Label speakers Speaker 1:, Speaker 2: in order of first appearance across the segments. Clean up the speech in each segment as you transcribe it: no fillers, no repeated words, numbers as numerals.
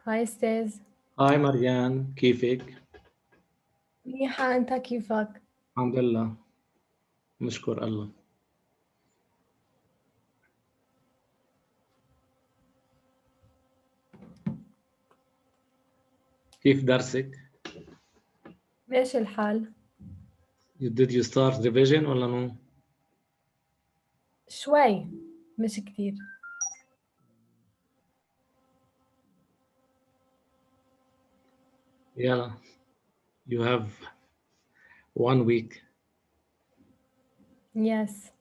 Speaker 1: هاي ستيز.
Speaker 2: هاي مريان، كيفك؟
Speaker 1: منيحة، أنت كيفك؟
Speaker 2: الحمد لله، نشكر الله. كيف درسك؟
Speaker 1: ماشي الحال.
Speaker 2: Did you start revision ولا no؟
Speaker 1: شوي، مش كتير.
Speaker 2: Yeah, you have 1 week.
Speaker 1: Yes.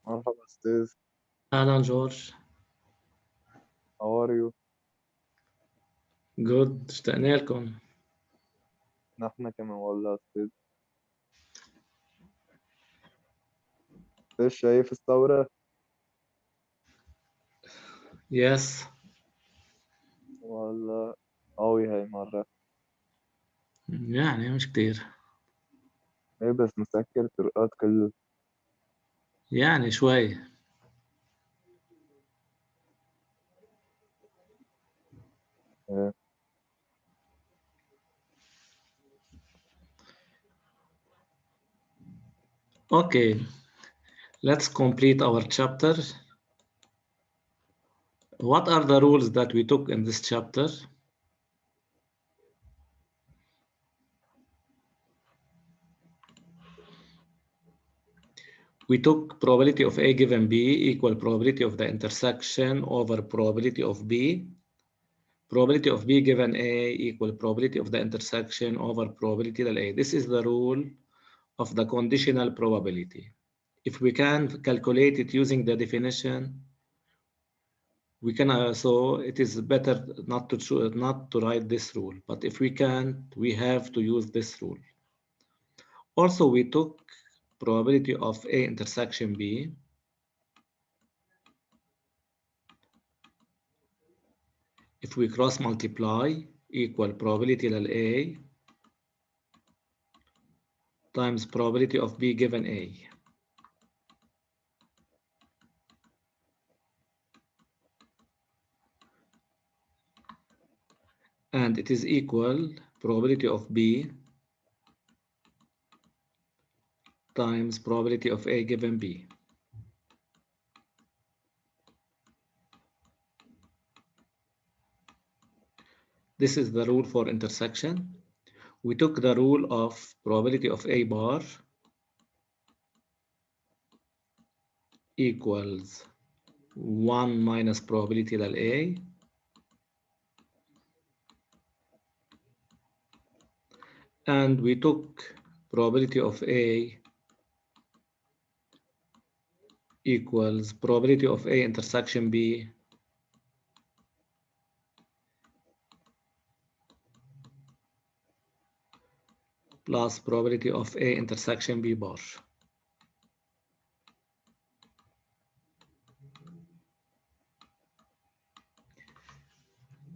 Speaker 3: مرحبا أستاذ.
Speaker 2: أهلا جورج.
Speaker 3: How are you؟
Speaker 2: Good، اشتقنا لكم.
Speaker 3: نحن كمان والله أستاذ. إيش شايف الثورة؟
Speaker 2: Yes.
Speaker 3: والله قوي هاي مرة.
Speaker 2: يعني مش كتير.
Speaker 3: إيه بس مسكر طرقات كله.
Speaker 2: يعني شوي.
Speaker 3: إيه.
Speaker 2: Okay, let's complete our chapter. What are the rules that we took in this chapter? We took probability of A given B equal probability of the intersection over probability of B. Probability of B given A equal probability of the intersection over probability of A. This is the rule of the conditional probability. If we can calculate it using the definition, we can. So it is better not to write this rule. But if we can't, we have to use this rule. Also, we took probability of A intersection B. If we cross multiply, equal probability of A times probability of B given A. And it is equal probability of B times probability of A given B. This is the rule for intersection. We took the rule of probability of A bar equals 1 minus probability del A and we took probability of A equals probability of A intersection B plus probability of A intersection B bar.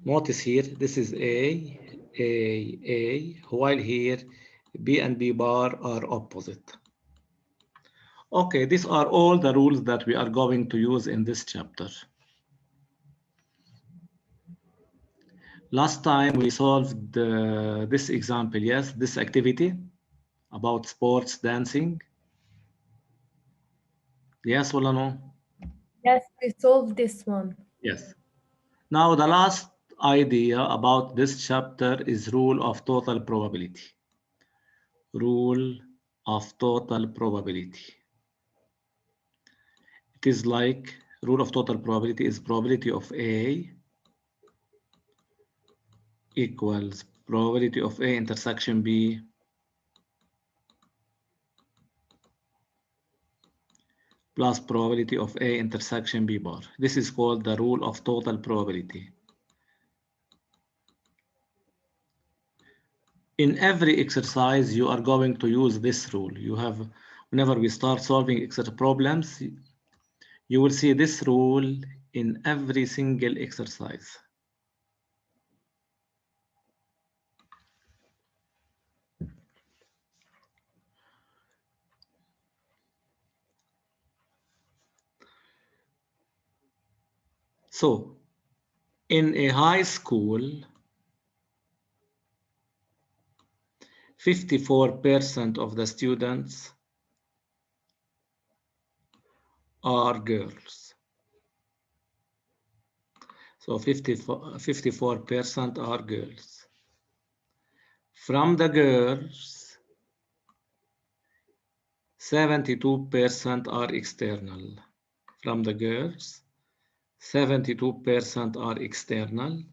Speaker 2: Notice here, this is A, while here B and B bar are opposite. Okay, these are all the rules that we are going to use in this chapter. Last time we solved this example, yes, this activity about sports dancing. Yes or no?
Speaker 1: Yes, we solved this one.
Speaker 2: Yes. Now the last idea about this chapter is rule of total probability. Rule of total probability. It is like rule of total probability is probability of A equals probability of A intersection B plus probability of A intersection B bar. This is called the rule of total probability. In every exercise, you are going to use this rule. You have, whenever we start solving exercise problems, you will see this rule in every single exercise. So, in a high school, 54% of the students are girls. So 54% are girls. From the girls, 72% are external. From the girls, 72% are external.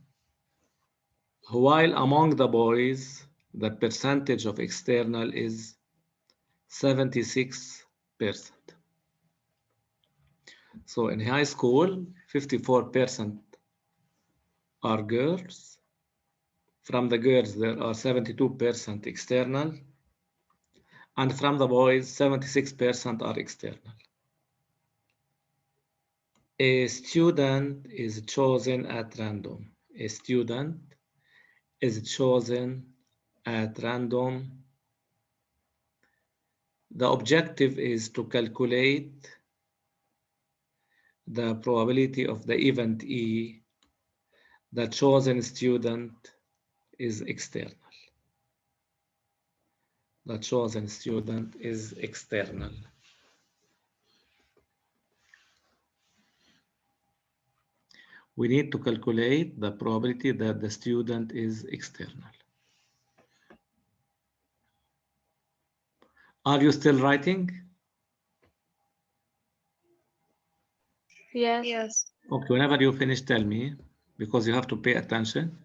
Speaker 2: While among the boys, the percentage of external is 76%. So in high school, 54% are girls. From the girls, there are 72% external. And from the boys, 76% are external. A student is chosen at random. A student is chosen at random. The objective is to calculate the probability of the event E. The chosen student is external. The chosen student is external. We need to calculate the probability that the student is external. Are you still writing?
Speaker 4: Yes.
Speaker 5: Yes.
Speaker 2: Okay, whenever you finish, tell me, because you have to pay attention.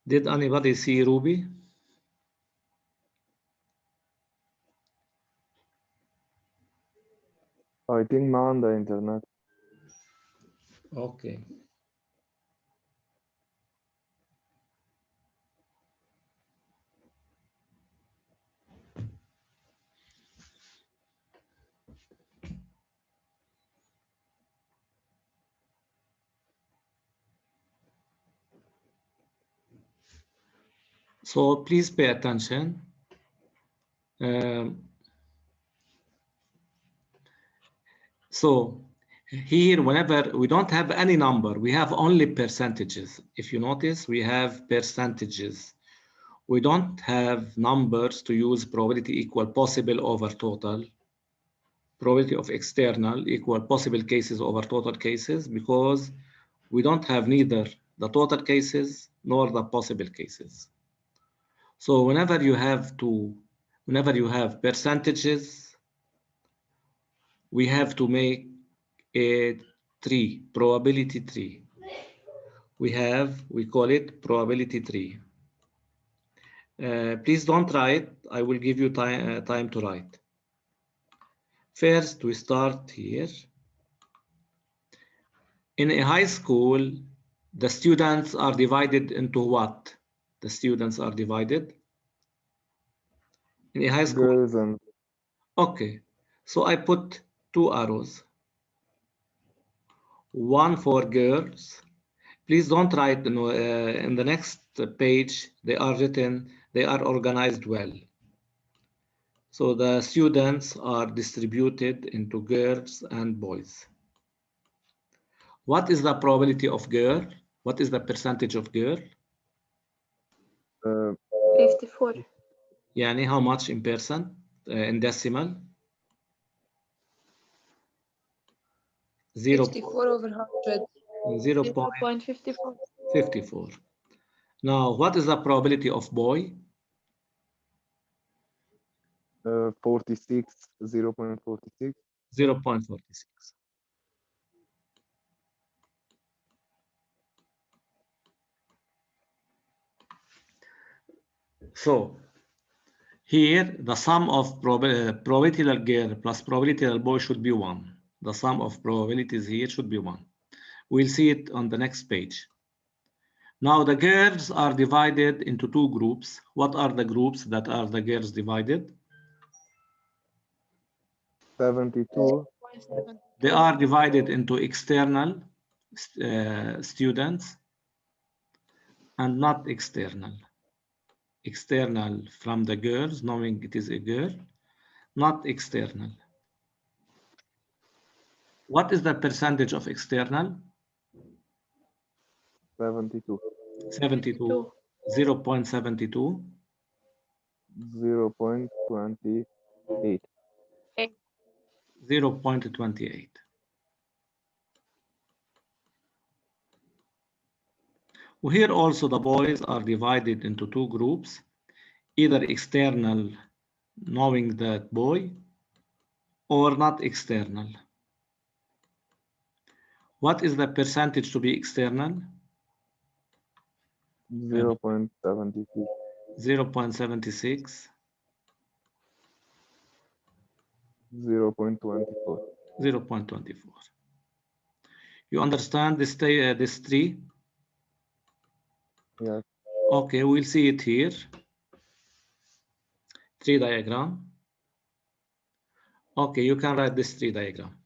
Speaker 2: Did anybody see Ruby?
Speaker 3: I think ما عندها إنترنت.
Speaker 2: Okay. So please pay attention. So here, whenever we don't have any number, we have only percentages. If you notice, we have percentages. We don't have numbers to use probability equal possible over total. Probability of external equal possible cases over total cases, because we don't have neither the total cases nor the possible cases. So whenever you have percentages, we have to make a tree, probability tree. We call it probability tree. Please don't write. I will give you time to write. First, we start here. In a high school, the students are divided into what? The students are divided in a high school.
Speaker 3: Girls and
Speaker 2: Okay, so I put two arrows. One for girls. Please don't write in the next page. They are written, they are organized well. So the students are distributed into girls and boys. What is the probability of girl? What is the percentage of girl?
Speaker 4: 54.
Speaker 2: Yani how much in percent? In decimal?
Speaker 5: 54 over 100.
Speaker 2: 0.54.
Speaker 4: 0.54.
Speaker 2: Now, what is the probability of boy?
Speaker 3: 46, 0.46.
Speaker 2: 0.46. So here the sum of probability that girl plus probability that boy should be 1. The sum of probabilities here should be 1. We'll see it on the next page. Now the girls are divided into two groups. What are the groups that are the girls divided?
Speaker 3: 72.
Speaker 2: They are divided into external students and not external. External from the girls, knowing it is a girl, not external. What is the percentage of external?
Speaker 3: 72.
Speaker 2: 72. 0.72.
Speaker 3: 0.28.
Speaker 2: 0.28. Here also the boys are divided into two groups, either external, knowing that boy, or not external. What is the percentage to be external?
Speaker 3: 0.76.
Speaker 2: 0.76.
Speaker 3: 0.24.
Speaker 2: 0.24. You understand this tree?
Speaker 3: Yes.
Speaker 2: Okay, we'll see it here. Tree diagram. Okay, you can write this tree diagram.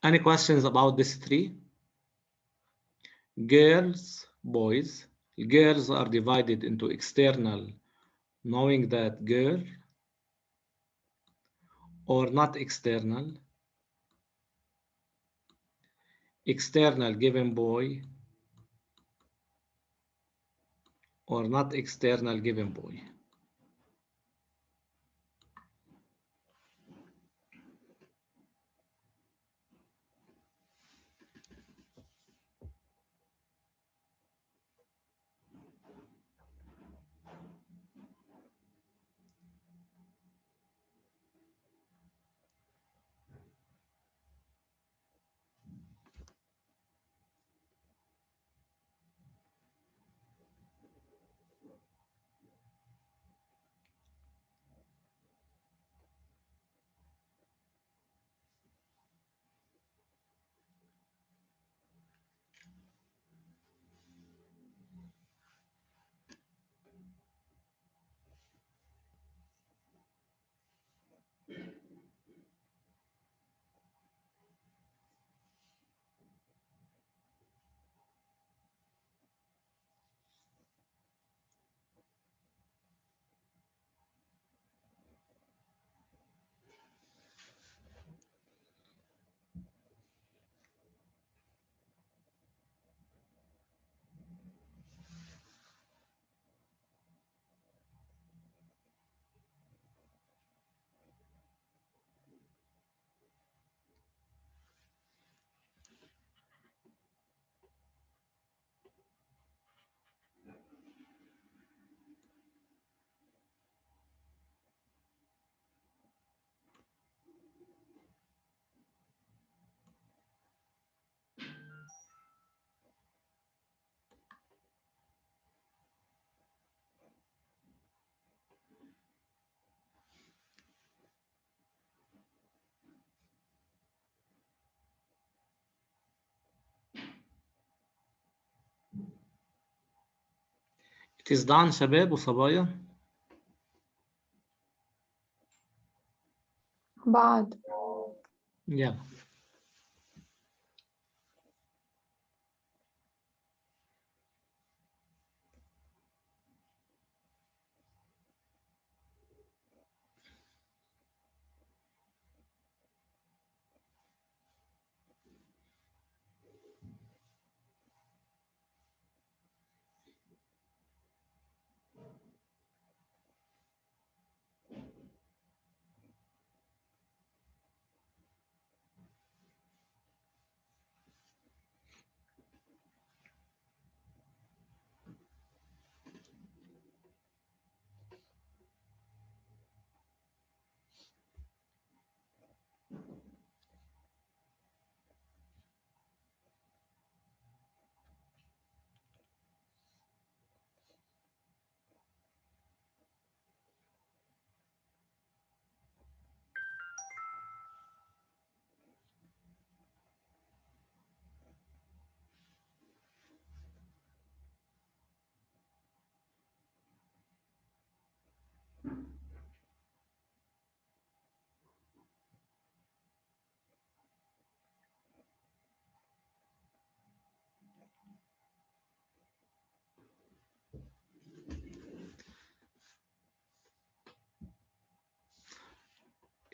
Speaker 2: Any questions about this tree? Girls, boys. Girls are divided into external, knowing that girl, or not external. External given boy, or not external given boy. It is done شباب وصبايا.
Speaker 4: بعد
Speaker 2: يلا.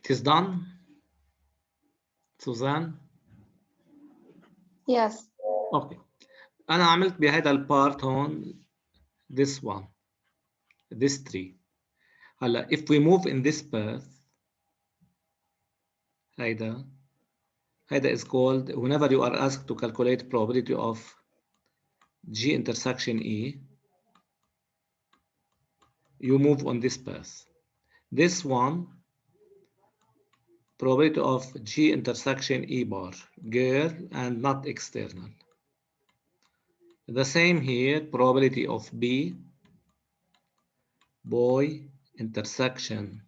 Speaker 2: It is done? Suzanne?
Speaker 4: Yes.
Speaker 2: Okay. أنا عملت بهذا البارت هون this one, this 3. هلا if we move in this path هيدا is called, whenever you are asked to calculate probability of G intersection E, you move on this path. This one, probability of G intersection E bar, girl and not external. The same here, probability of B, boy intersection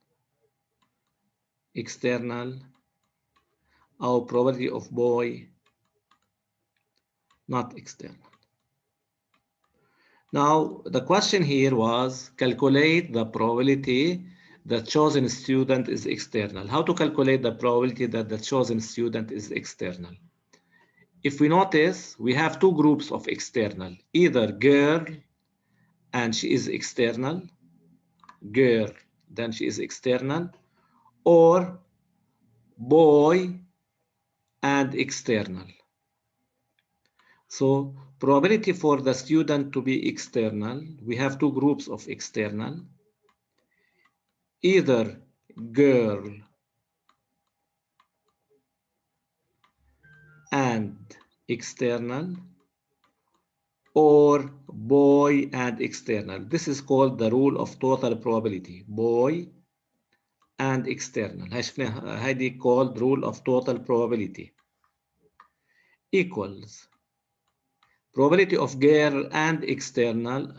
Speaker 2: external, or probability of boy not external. Now, the question here was calculate the probability the chosen student is external. How to calculate the probability that the chosen student is external? If we notice, we have 2 groups of external, either girl and she is external, girl, then she is external, or boy and external. So probability for the student to be external, we have 2 groups of external, either girl and external or boy and external. This is called the rule of total probability, boy and external. هذه called rule of total probability equals probability of girl and external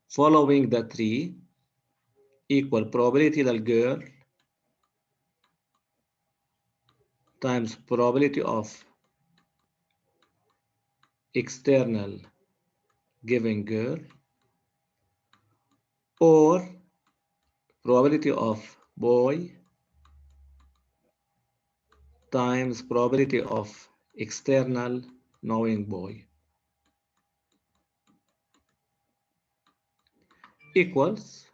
Speaker 2: following the 3 equal probability of girl times probability of external given girl, or probability of boy times probability of external knowing boy equals,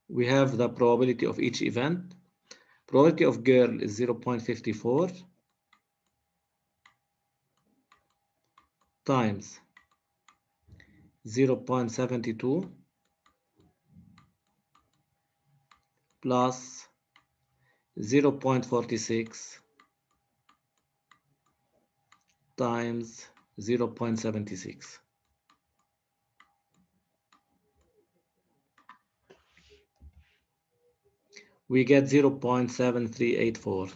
Speaker 2: we have the probability of each event. Probability of girl is 0.54 times 0.72 plus 0.46 times 0.76. We get 0.7384.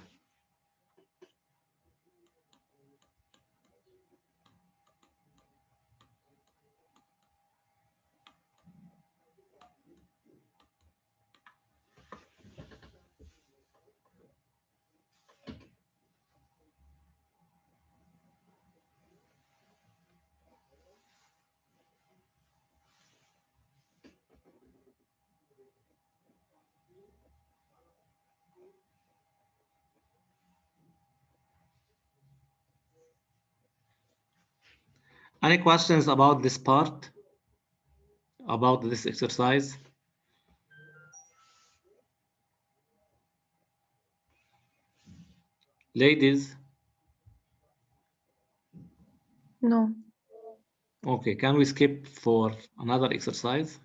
Speaker 2: Any questions about this part? About this exercise? Ladies?
Speaker 4: No.
Speaker 2: Okay, can we skip for another exercise?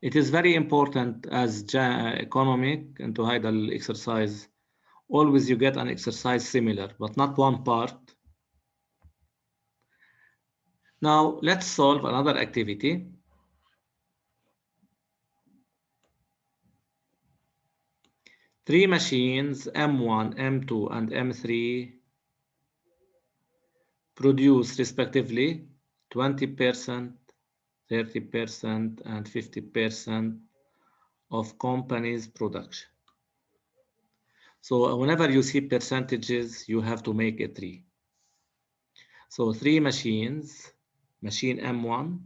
Speaker 2: It is very important as economic and to hide the exercise. Always you get an exercise similar, but not one part. Now let's solve another activity. Three machines, M1, M2, and M3 produce respectively 20%, 30%, and 50% of company's production. So whenever you see percentages, you have to make a 3. So 3 machines, machine M1,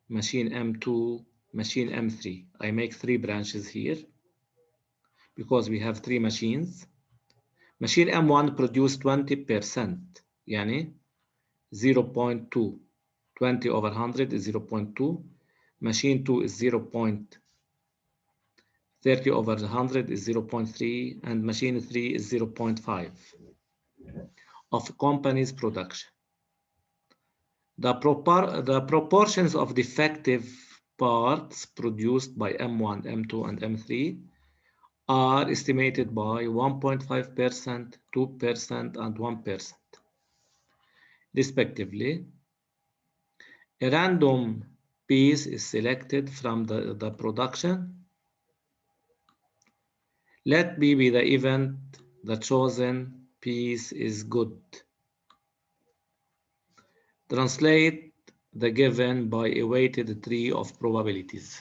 Speaker 2: machine M2, machine M3. I make 3 branches here because we have 3 machines. Machine M1 produce 20%, يعني 0.2. 20 over 100 is 0.2. Machine 2 is 30 over 100 is 0.3, and machine 3 is 0.5 of company's production. The proportions of defective parts produced by M1, M2, and M3 are estimated by 1.5%, 2%, and 1%, respectively. A random piece is selected from the production. Let B be the event the chosen piece is good. Translate the given by a weighted tree of probabilities.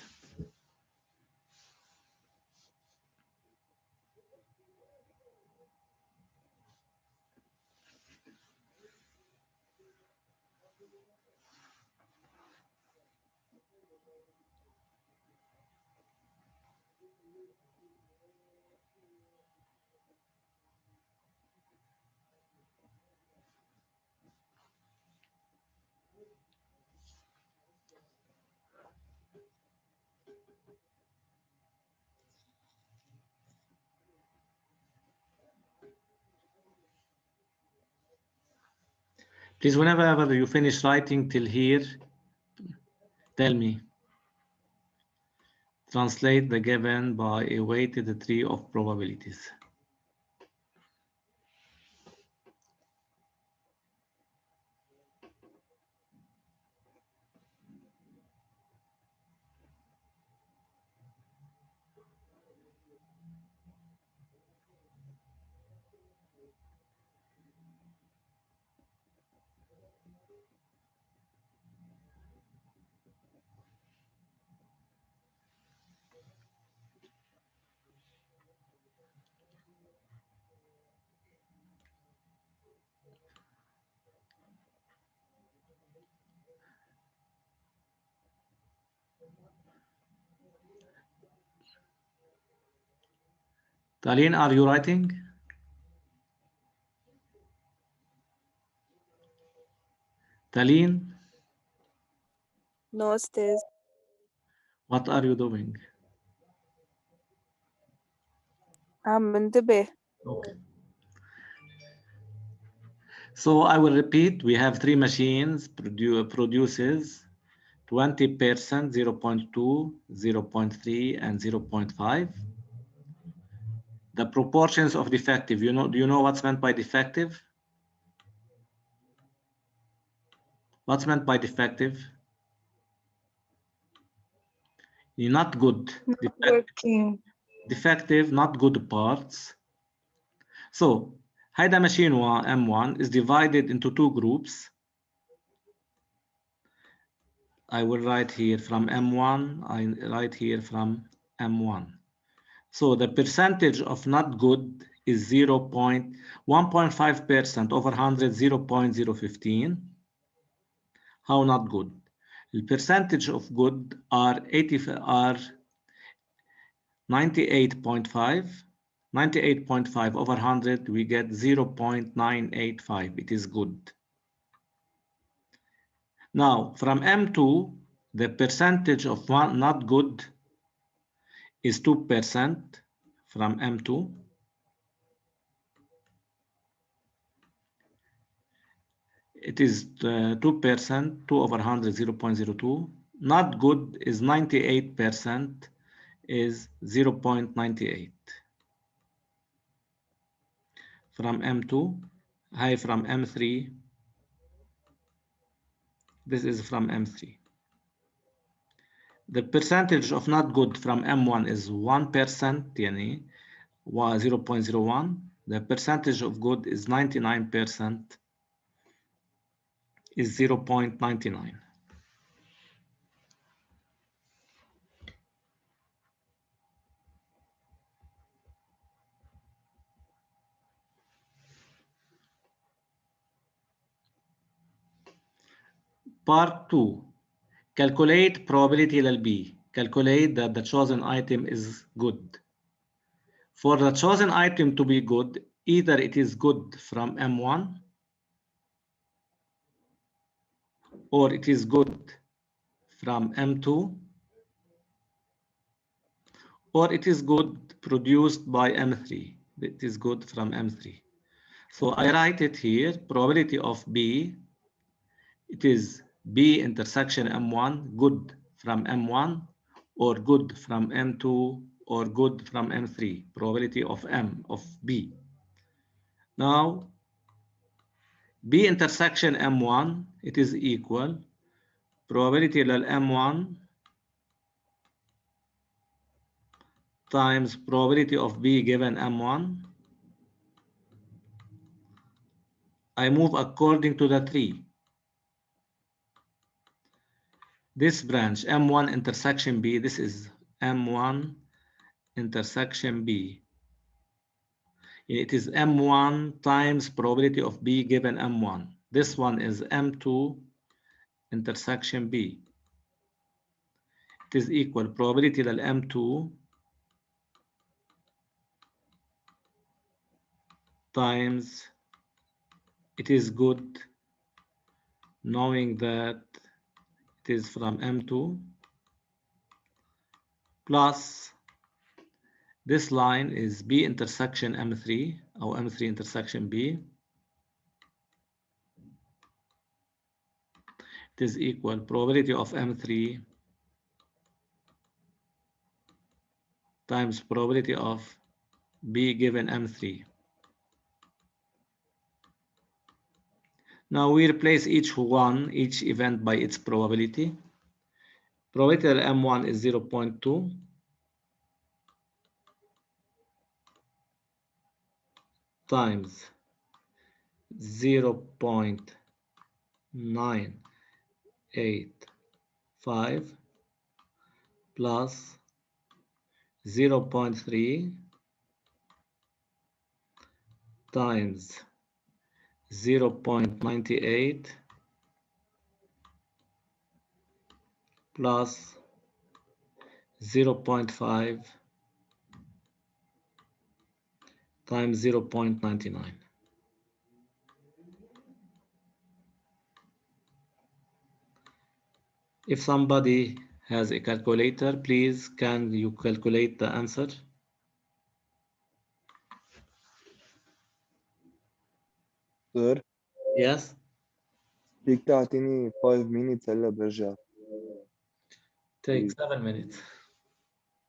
Speaker 2: Please, whenever you finish writing till here, tell me. Translate the given by a weighted tree of probabilities. Talin, are you writing? Talin,
Speaker 4: No, Ustaz.
Speaker 2: what are you doing?
Speaker 4: عم بنتبه.
Speaker 2: Okay. So I will repeat, we have three machines produces 20%, 0.2, 0.3, and 0.5. The proportions of defective, do you know what's meant by defective? What's meant by defective? Not good.
Speaker 4: Working.
Speaker 2: Defective, not good parts. So, هيدا machine M1 is divided into two groups. I will write here from M1, I write here from M1. So the percentage of not good is 1.5% over 100, 0.015. How not good? The percentage of good are 98.5. 98.5 over 100, we get 0.985. It is good. Now, from M2, the percentage of one not good is 2% from M2. It is 2%, 2 over 100, 0.02. Not good is 98%, is 0.98. From M2, high from M3. This is from M3. The percentage of not good from M1 is 1%, يعني 0.01. The percentage of good is 99%, is 0.99. Part 2. Calculate probability للB. Calculate that the chosen item is good. For the chosen item to be good, either it is good from M1 or it is good from M2 or it is good produced by M3. It is good from M3. So I write it here, probability of B, it is B intersection M1, good from M1, or good from M2, or good from M3, probability of B. Now, B intersection M1, it is equal probability لل M1 times probability of B given M1. I move according to the tree. This branch, M1 intersection B, this is M1 intersection B. It is M1 times probability of B given M1. This one is M2 intersection B. It is equal probability لل M2 times it is good knowing that it is from M2 plus this line is B intersection M3 or M3 intersection B. It is equal probability of M3 times probability of B given M3. Now we replace each event by its probability. Probability of M1 is 0.2 times 0.985 plus 0.3 times 0.98 plus 0.5 times 0.99. If somebody has a calculator, please can you calculate the answer?
Speaker 3: سر
Speaker 2: Yes.
Speaker 3: فيك تعطيني 5 minutes هلا برجع
Speaker 2: Take 7 minutes.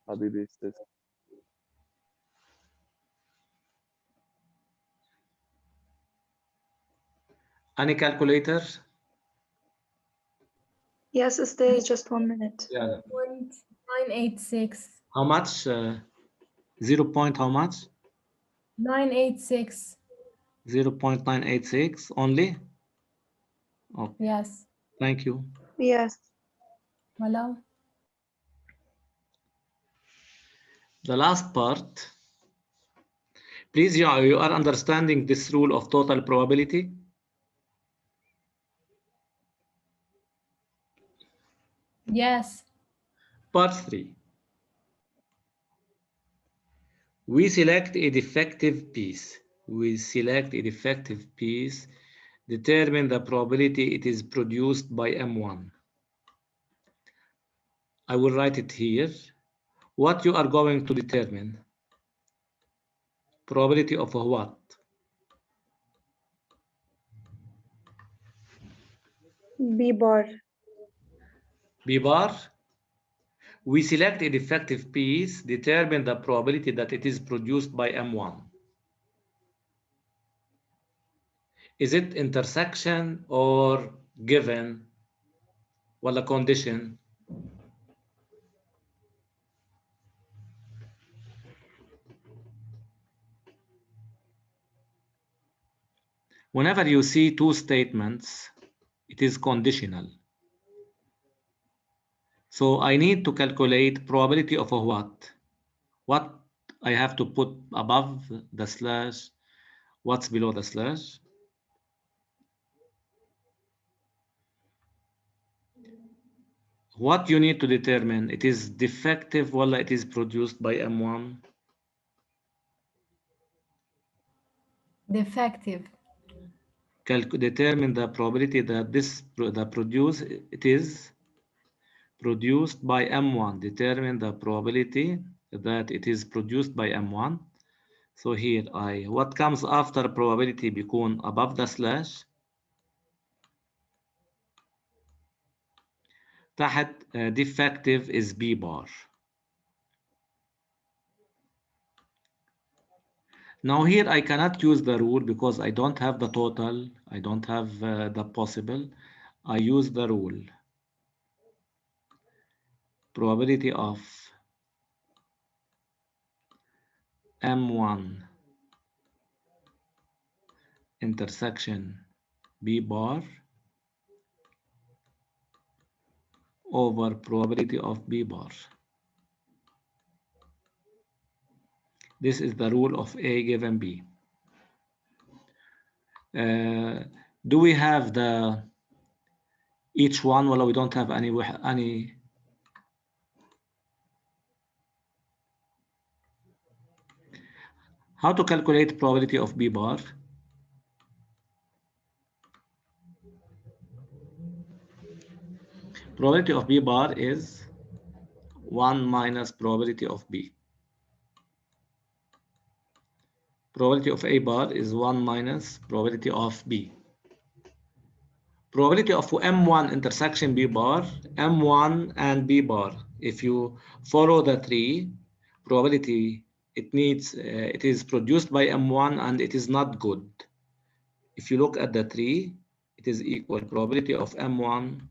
Speaker 3: حبيبي استاذ.
Speaker 2: Any calculator?
Speaker 5: Yes, stay just 1 minute.
Speaker 2: Yeah.
Speaker 1: 986.
Speaker 2: How much? 0. How much?
Speaker 1: 986.
Speaker 2: 0.986 only? Okay.
Speaker 1: Yes.
Speaker 2: Thank you.
Speaker 5: Yes.
Speaker 1: Hello.
Speaker 2: The last part. Please, you are understanding this rule of total probability?
Speaker 1: Yes.
Speaker 2: Part 3. We select a defective piece. We select a defective piece, determine the probability it is produced by M1. I will write it here. What you are going to determine? Probability of what?
Speaker 5: B bar.
Speaker 2: B bar. We select a defective piece, determine the probability that it is produced by M1. Is it intersection or given? Well, a condition. Whenever you see two statements, it is conditional. So I need to calculate probability of a what? What I have to put above the slash, what's below the slash? What you need to determine, it is defective or it is produced by M1?
Speaker 1: Defective.
Speaker 2: Determine the probability that it is produced by M1. Determine the probability that it is produced by M1. So here what comes after probability بيكون above the slash تحت defective is B bar. Now here I cannot use the rule because I don't have the total, I don't have the possible. I use the rule. Probability of M1 intersection B bar over probability of B bar. This is the rule of A given B. Do we have the each one? Well, we don't have any. How to calculate probability of B bar? Probability of B bar is 1 minus probability of B. Probability of A bar is 1 minus probability of B. Probability of M1 intersection B bar, M1 and B bar. If you follow the tree, probability it is produced by M1 and it is not good. If you look at the tree, it is equal probability of M1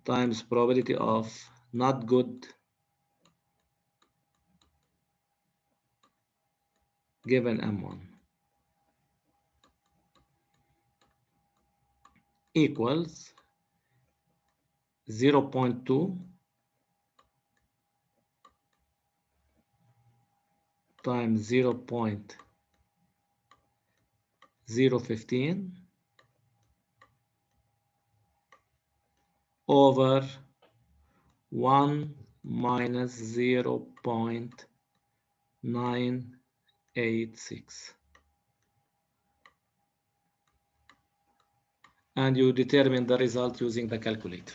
Speaker 2: times probability of not good given M1 equals 0.2 times 0.015 over 1 minus 0.986. And you determine the result using the calculator.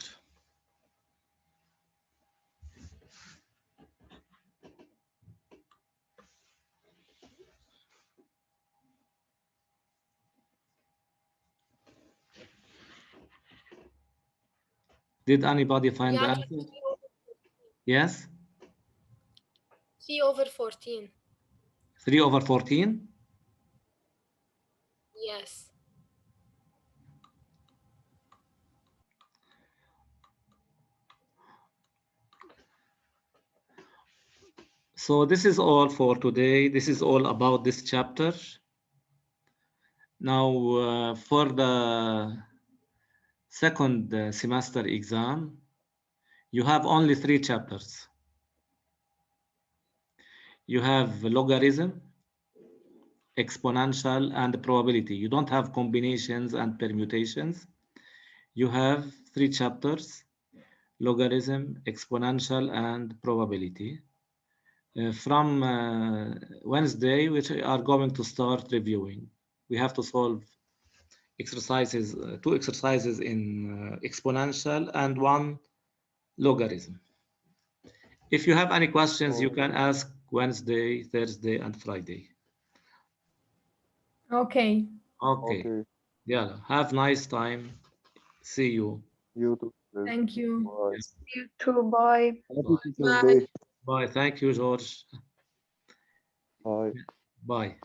Speaker 2: Did anybody find the
Speaker 6: Yeah,
Speaker 2: answer? Yes?
Speaker 6: 3 over 14.
Speaker 2: 3 over 14?
Speaker 6: Yes.
Speaker 2: So this is all for today. This is all about this chapter. Now for the second semester exam, you have only 3 chapters. You have logarithm, exponential, and probability. You don't have combinations and permutations. You have 3 chapters: logarithm, exponential, and probability. From Wednesday, we are going to start reviewing. We have to solve exercises, 2 exercises in exponential and 1 logarithm. If you have any questions, you can ask Wednesday, Thursday, and Friday.
Speaker 1: Okay.
Speaker 2: Okay. Yeah. Have nice time. See you.
Speaker 3: You too.
Speaker 1: Thank you.
Speaker 3: Bye.
Speaker 5: You too. Bye.
Speaker 3: Happy Teacher's
Speaker 6: Bye.
Speaker 3: Day.
Speaker 2: Bye. Thank you, George.
Speaker 3: Bye.
Speaker 2: Bye.